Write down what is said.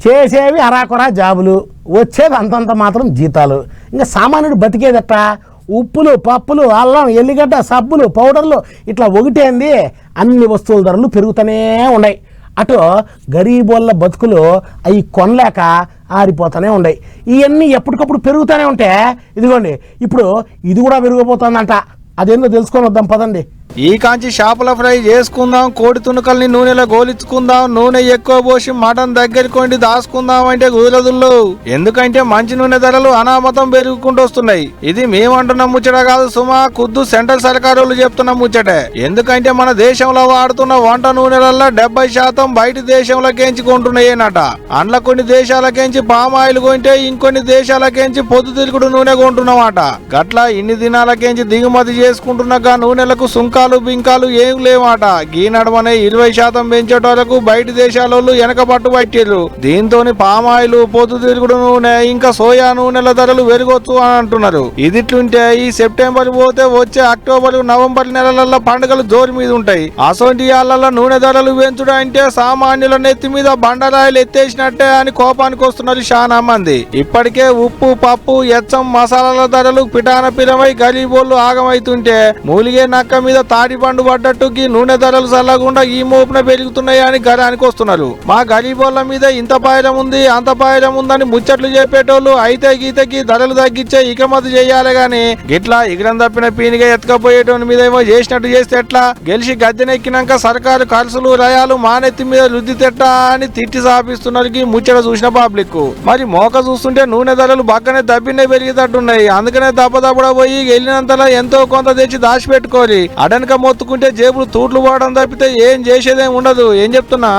చేసేవి అరాకొరా జాబులు, వచ్చేది అంతంత మాత్రం జీతాలు. ఇంకా సామాన్యుడు బతికేదట ఉప్పులు, పప్పులు, అల్లం, ఎల్లిగడ్డ, సబ్బులు, పౌడర్లు ఇట్లా ఒకటేంది అన్ని వస్తువుల ధరలు పెరుగుతూనే ఉన్నాయి. అటు గరీబోళ్ళ బతుకులు అవి కొనలేక ఆరిపోతూనే ఉన్నాయి. ఇవన్నీ ఎప్పటికప్పుడు పెరుగుతూనే ఉంటే ఇదిగోండి ఇప్పుడు ఇది కూడా పెరిగిపోతుందంట. అదేందో తెలుసుకొని వద్దాం పదండి. ఈ కాంచి చేపల ఫ్రై చేసుకుందాం, కోడి తునకల్ని నూనెలో గోలించుకుందాం, నూనె ఎక్కువ పోసి మటన్ దగ్గరికి కొండి దాచుకుందాం అంటే కుదరదుల్లో. ఎందుకంటే మంచి నూనె ధరలు అనామతం పెరుగుకుంటూ వస్తున్నాయి. ఇది మేమంటున్న ముచ్చట కాదు సుమా, ఖుద్దు సెంట్రల్ సర్కారు చెప్తున్న ముచ్చటే. ఎందుకంటే మన దేశంలో వాడుతున్న వంట నూనెలలో 70% బయట దేశంలోకేంచి కొంటున్నాయేనట. అండ్ల కొన్ని దేశాలకేంచి పామాయిల్ కొంటే ఇంకొన్ని దేశాలకేంచి పొద్దుతిరుగుడు నూనె కొంటున్నామట. గట్లా ఇన్ని దినాలకేంచి దిగుమతి చేసుకుంటున్నాక నూనెలకు సుంకాలు బింకాలు ఏం లేవట. గీ నడమనే 20% పెంచేటోళ్లకు బయట దేశాలలో వెనక పట్టు పట్టిర్రు. దీంతో పామాయిల్, పొద్దుతిరుగుడు నూనె ఇంకా సోయా నూనెల ధరలు పెరగొచ్చు అని అంటున్నారు. ఇదిట్లుంటే ఈ సెప్టెంబర్ పోతే వచ్చే అక్టోబర్, నవంబర్ నెలలలో పండుగలు జోరు మీద ఉంటాయి. అసోంటి వాళ్ళ నూనె ధరలు పెంచుడు అంటే సామాన్యుల నెత్తి మీద బండరాయిలు ఎత్తేసినట్టే అని కోపానికి వస్తున్నారు చాలా మంది. ఇప్పటికే ఉప్పు, పప్పు, ఎచ్చం, మసాలాల ధరలు పిటాన పిరమై గరీబోళ్లు ఆగమైతుంటే మూలిగే నక్క మీద తాడి పండు పడ్డట్టు ఈ నూనె ధరలు చల్లకుండా ఈ మోపున పెరుగుతున్నాయి అని గరానికి వస్తున్నారు. మా గరీబోళ్ల మీద ఇంత పాయరం ఉంది, అంత పాయరం ఉందని ముచ్చట్లు చెప్పేటోళ్ళు అయితే గీతకి ధరలు తగ్గించే ఇకమతి చేయాలి గాని గిట్లా ఇగరం తప్పిన పీనిగా ఎత్తుకపోయేటోని మీద ఏమో చేసినట్టు చేస్తే ఎట్లా? గెలిచి గద్దెనెక్కినాక సర్కారు ఖర్చులు, రయాలు మానెత్తి మీద రుద్ది తెట్టా అని తిట్టి సాపిస్తున్నారు ఈ ముచ్చట చూసిన పబ్లిక్. మరి మోక చూస్తుంటే నూనె ధరలు బాగానే దబ్బినే పెరిగేటట్టున్నాయి. అందుకనే దప్పదప్పుడ పోయి వెళ్ళినంతలా ఎంతో కొంత తెచ్చి దాచిపెట్టుకోరి. అడనక మొత్తుకుంటే జేబులు తూట్లు పోవడం తప్పితే ఏం చేసేదేం ఉండదు. ఏం చెప్తున్నా?